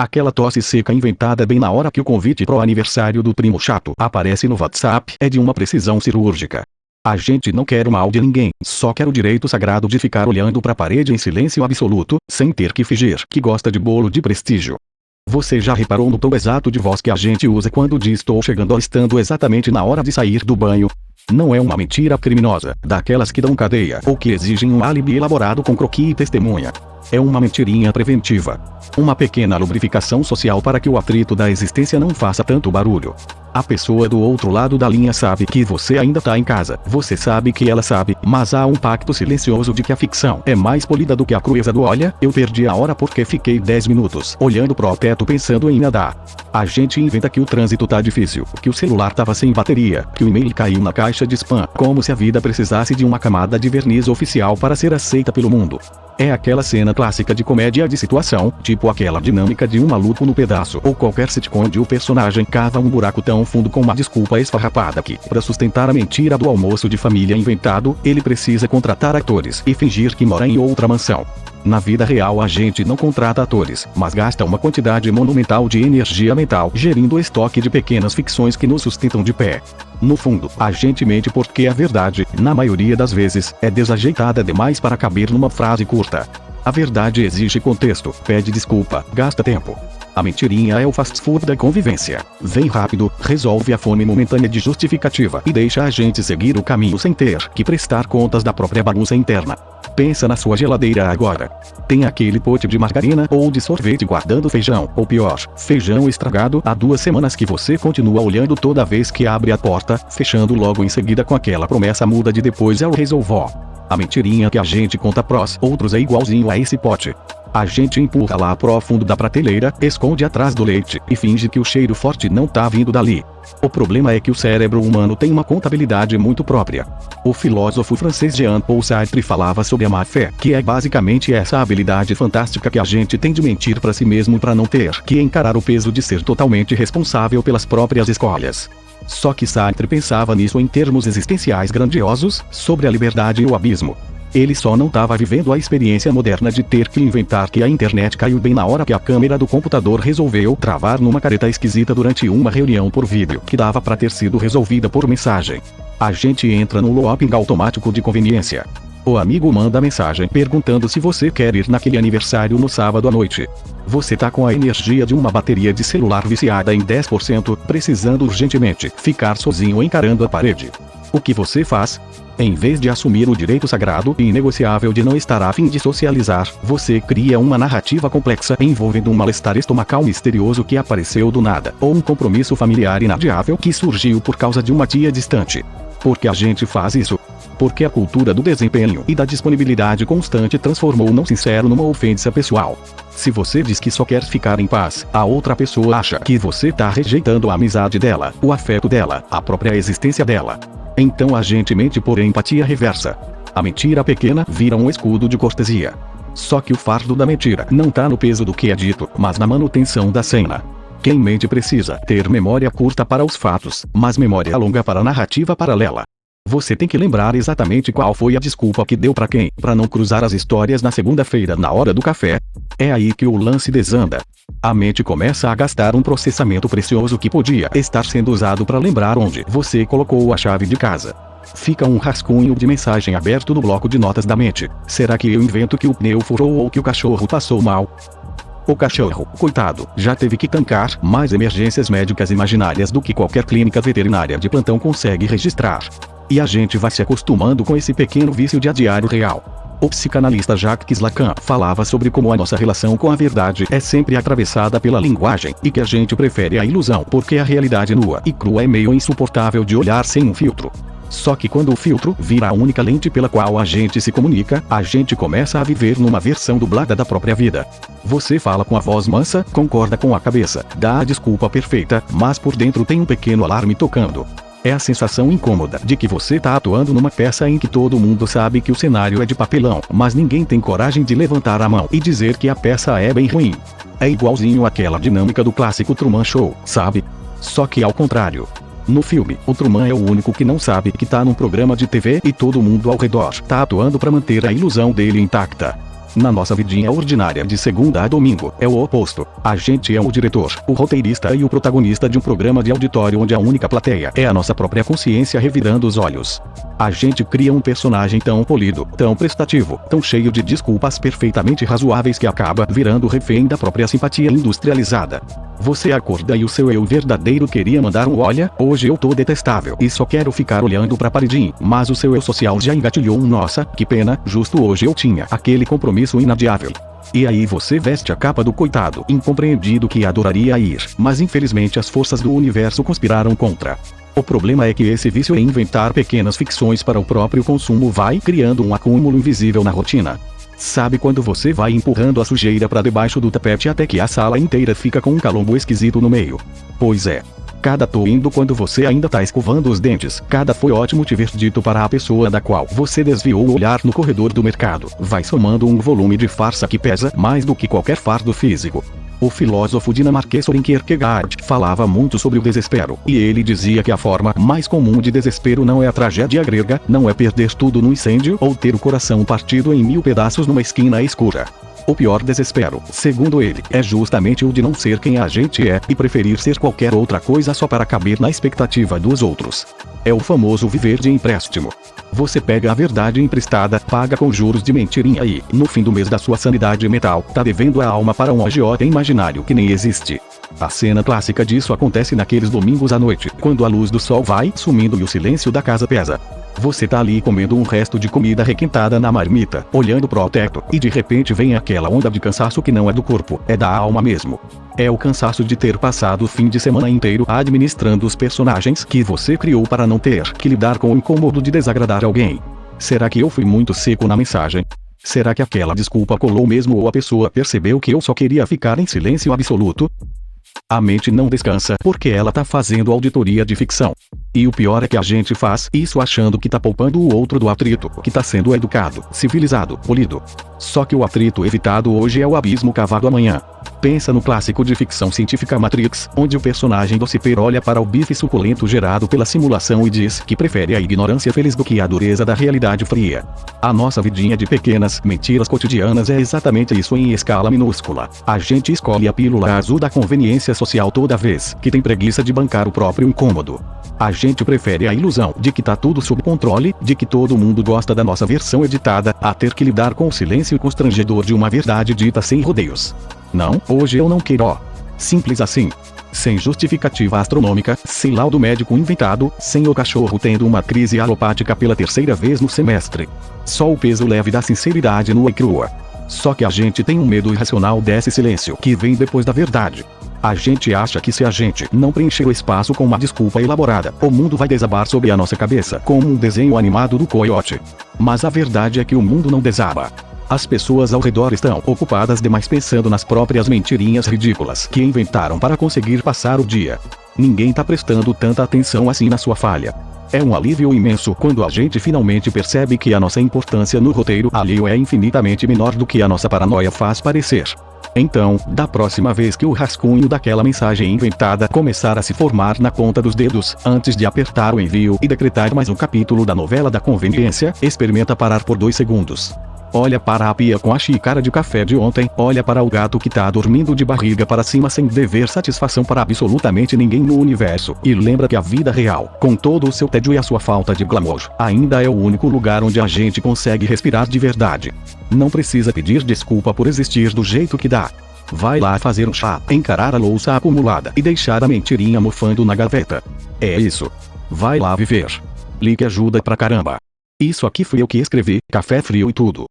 Aquela tosse seca inventada bem na hora que o convite pro aniversário do primo chato aparece no WhatsApp é de uma precisão cirúrgica. A gente não quer o mal de ninguém, só quer o direito sagrado de ficar olhando pra parede em silêncio absoluto, sem ter que fingir que gosta de bolo de prestígio. Você já reparou no tom exato de voz que a gente usa quando diz estou chegando ou estando exatamente na hora de sair do banho? Não é uma mentira criminosa, daquelas que dão cadeia ou que exigem um álibi elaborado com croquis e testemunha. É uma mentirinha preventiva. Uma pequena lubrificação social para que o atrito da existência não faça tanto barulho. A pessoa do outro lado da linha sabe que você ainda tá em casa. Você sabe que ela sabe, mas há um pacto silencioso de que a ficção é mais polida do que a crueza do olha, eu perdi a hora porque fiquei 10 minutos olhando pro teto pensando em nadar. A gente inventa que o trânsito tá difícil, que o celular tava sem bateria, que o e-mail caiu na caixa de spam, como se a vida precisasse de uma camada de verniz oficial para ser aceita pelo mundo. É aquela cena clássica de comédia de situação, tipo aquela dinâmica de um maluco no pedaço ou qualquer sitcom onde o personagem cava um buraco tão fundo com uma desculpa esfarrapada que, para sustentar a mentira do almoço de família inventado, ele precisa contratar atores e fingir que mora em outra mansão. Na vida real a gente não contrata atores, mas gasta uma quantidade monumental de energia mental gerindo o estoque de pequenas ficções que nos sustentam de pé. No fundo, a gente mente porque a verdade, na maioria das vezes, é desajeitada demais para caber numa frase curta. A verdade exige contexto, pede desculpa, gasta tempo. A mentirinha é o fast food da convivência. Vem rápido, resolve a fome momentânea de justificativa e deixa a gente seguir o caminho sem ter que prestar contas da própria bagunça interna. Pensa na sua geladeira agora. Tem aquele pote de margarina ou de sorvete guardando feijão, ou pior, feijão estragado há 2 semanas que você continua olhando toda vez que abre a porta, fechando logo em seguida com aquela promessa muda de depois eu resolvo. A mentirinha que a gente conta pros outros é igualzinho a esse pote. A gente empurra lá pro fundo da prateleira, esconde atrás do leite e finge que o cheiro forte não tá vindo dali. O problema é que o cérebro humano tem uma contabilidade muito própria. O filósofo francês Jean-Paul Sartre falava sobre a má-fé, que é basicamente essa habilidade fantástica que a gente tem de mentir pra si mesmo pra não ter que encarar o peso de ser totalmente responsável pelas próprias escolhas. Só que Sartre pensava nisso em termos existenciais grandiosos, sobre a liberdade e o abismo. Ele só não estava vivendo a experiência moderna de ter que inventar que a internet caiu bem na hora que a câmera do computador resolveu travar numa careta esquisita durante uma reunião por vídeo que dava para ter sido resolvida por mensagem. A gente entra no looping automático de conveniência. O amigo manda mensagem perguntando se você quer ir naquele aniversário no sábado à noite. Você tá com a energia de uma bateria de celular viciada em 10%, precisando urgentemente ficar sozinho encarando a parede. O que você faz? Em vez de assumir o direito sagrado e inegociável de não estar a fim de socializar, você cria uma narrativa complexa envolvendo um mal-estar estomacal misterioso que apareceu do nada, ou um compromisso familiar inadiável que surgiu por causa de uma tia distante. Por que a gente faz isso? Porque a cultura do desempenho e da disponibilidade constante transformou o não sincero numa ofensa pessoal. Se você diz que só quer ficar em paz, a outra pessoa acha que você tá rejeitando a amizade dela, o afeto dela, a própria existência dela. Então a gente mente por empatia reversa. A mentira pequena vira um escudo de cortesia. Só que o fardo da mentira não tá no peso do que é dito, mas na manutenção da cena. Quem mente precisa ter memória curta para os fatos, mas memória longa para a narrativa paralela. Você tem que lembrar exatamente qual foi a desculpa que deu pra quem, pra não cruzar as histórias na segunda-feira na hora do café. É aí que o lance desanda. A mente começa a gastar um processamento precioso que podia estar sendo usado para lembrar onde você colocou a chave de casa. Fica um rascunho de mensagem aberto no bloco de notas da mente. Será que eu invento que o pneu furou ou que o cachorro passou mal? O cachorro, coitado, já teve que tancar mais emergências médicas imaginárias do que qualquer clínica veterinária de plantão consegue registrar. E a gente vai se acostumando com esse pequeno vício de adiar o real. O psicanalista Jacques Lacan falava sobre como a nossa relação com a verdade é sempre atravessada pela linguagem e que a gente prefere a ilusão porque a realidade nua e crua é meio insuportável de olhar sem um filtro. Só que quando o filtro vira a única lente pela qual a gente se comunica, a gente começa a viver numa versão dublada da própria vida. Você fala com a voz mansa, concorda com a cabeça, dá a desculpa perfeita, mas por dentro tem um pequeno alarme tocando. É a sensação incômoda de que você tá atuando numa peça em que todo mundo sabe que o cenário é de papelão, mas ninguém tem coragem de levantar a mão e dizer que a peça é bem ruim. É igualzinho àquela dinâmica do clássico Truman Show, sabe? Só que ao contrário. No filme, o Truman é o único que não sabe que tá num programa de TV e todo mundo ao redor tá atuando pra manter a ilusão dele intacta. Na nossa vidinha ordinária de segunda a domingo, é o oposto. A gente é o diretor, o roteirista e o protagonista de um programa de auditório onde a única plateia é a nossa própria consciência revirando os olhos. A gente cria um personagem tão polido, tão prestativo, tão cheio de desculpas perfeitamente razoáveis que acaba virando refém da própria simpatia industrializada. Você acorda e o seu eu verdadeiro queria mandar um olha, hoje eu tô detestável e só quero ficar olhando pra paredinha, mas o seu eu social já engatilhou um nossa, que pena, justo hoje eu tinha aquele compromisso inadiável. E aí você veste a capa do coitado incompreendido que adoraria ir, mas infelizmente as forças do universo conspiraram contra. O problema é que esse vício em inventar pequenas ficções para o próprio consumo vai criando um acúmulo invisível na rotina. Sabe quando você vai empurrando a sujeira para debaixo do tapete até que a sala inteira fica com um calombo esquisito no meio? Pois é. Cada tô indo quando você ainda tá escovando os dentes, cada foi ótimo te ver dito para a pessoa da qual você desviou o olhar no corredor do mercado, vai somando um volume de farsa que pesa mais do que qualquer fardo físico. O filósofo dinamarquês Søren Kierkegaard falava muito sobre o desespero, e ele dizia que a forma mais comum de desespero não é a tragédia grega, não é perder tudo no incêndio ou ter o coração partido em 1000 pedaços numa esquina escura. O pior desespero, segundo ele, é justamente o de não ser quem a gente é e preferir ser qualquer outra coisa só para caber na expectativa dos outros. É o famoso viver de empréstimo. Você pega a verdade emprestada, paga com juros de mentirinha e, no fim do mês da sua sanidade mental, tá devendo a alma para um agiota imaginário que nem existe. A cena clássica disso acontece naqueles domingos à noite, quando a luz do sol vai sumindo e o silêncio da casa pesa. Você tá ali comendo um resto de comida requentada na marmita, olhando pro teto, e de repente vem aquela onda de cansaço que não é do corpo, é da alma mesmo. É o cansaço de ter passado o fim de semana inteiro administrando os personagens que você criou para não ter que lidar com o incômodo de desagradar alguém. Será que eu fui muito seco na mensagem? Será que aquela desculpa colou mesmo ou a pessoa percebeu que eu só queria ficar em silêncio absoluto? A mente não descansa porque ela tá fazendo auditoria de ficção. E o pior é que a gente faz isso achando que tá poupando o outro do atrito, que tá sendo educado, civilizado, polido. Só que o atrito evitado hoje é o abismo cavado amanhã. Pensa no clássico de ficção científica Matrix, onde o personagem do Cipher olha para o bife suculento gerado pela simulação e diz que prefere a ignorância feliz do que a dureza da realidade fria. A nossa vidinha de pequenas mentiras cotidianas é exatamente isso em escala minúscula. A gente escolhe a pílula azul da conveniência social toda vez que tem preguiça de bancar o próprio incômodo. A gente prefere a ilusão de que tá tudo sob controle, de que todo mundo gosta da nossa versão editada, a ter que lidar com o silêncio constrangedor de uma verdade dita sem rodeios. Não, hoje eu não quero, ó. Simples assim. Sem justificativa astronômica, sem laudo médico inventado, sem o cachorro tendo uma crise alopática pela 3ª vez no semestre. Só o peso leve da sinceridade nua e crua. Só que a gente tem um medo irracional desse silêncio que vem depois da verdade. A gente acha que se a gente não preencher o espaço com uma desculpa elaborada, o mundo vai desabar sobre a nossa cabeça como um desenho animado do Coyote. Mas a verdade é que o mundo não desaba. As pessoas ao redor estão ocupadas demais pensando nas próprias mentirinhas ridículas que inventaram para conseguir passar o dia. Ninguém tá prestando tanta atenção assim na sua falha. É um alívio imenso quando a gente finalmente percebe que a nossa importância no roteiro alheio é infinitamente menor do que a nossa paranoia faz parecer. Então, da próxima vez que o rascunho daquela mensagem inventada começar a se formar na ponta dos dedos, antes de apertar o envio e decretar mais um capítulo da novela da conveniência, experimenta parar por 2 segundos. Olha para a pia com a xícara de café de ontem, olha para o gato que tá dormindo de barriga para cima sem dever satisfação para absolutamente ninguém no universo, e lembra que a vida real, com todo o seu tédio e a sua falta de glamour, ainda é o único lugar onde a gente consegue respirar de verdade. Não precisa pedir desculpa por existir do jeito que dá. Vai lá fazer um chá, encarar a louça acumulada e deixar a mentirinha mofando na gaveta. É isso. Vai lá viver. Like ajuda pra caramba. Isso aqui fui eu que escrevi, café frio e tudo.